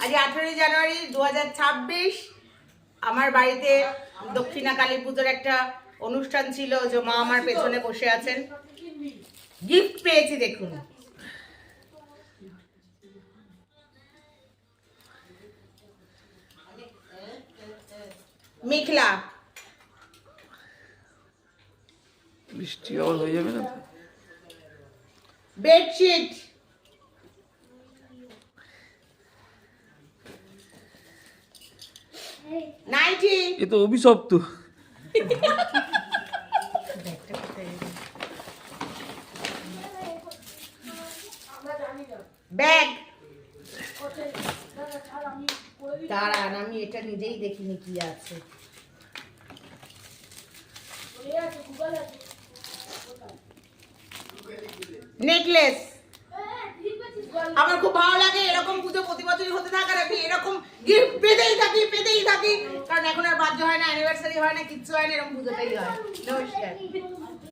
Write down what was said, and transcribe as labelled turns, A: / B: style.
A: আজ 18 জানুয়ারি 2026। আমার বাড়িতে দক্ষিণা কালী পুজোর একটা অনুষ্ঠান ছিল, যে মা আমার পেছনে বসে আছেন। গিফট পেয়েছি দেখুন। মেখলা
B: বৃষ্টি আবার হয়ে যাবে না?
A: বেডশিট, নাইটি,
B: এ তো অভিশপ্ত।
A: ব্যাগ। দাঁড়ান, আমি এটা নিজেই দেখিনি কি আছে। নেকলেস। আমার খুব ভালো লাগে এরকম পুজো প্রতি বছরই হতে থাকে, আর আমি এরকম গিফট পেতেই থাকি, কারণ এখন আর বাধ্য হয় না, অ্যানিভার্সারি হয় না, কিচ্ছু হয় না, এরকম পুজোটাই হয়। নমস্কার।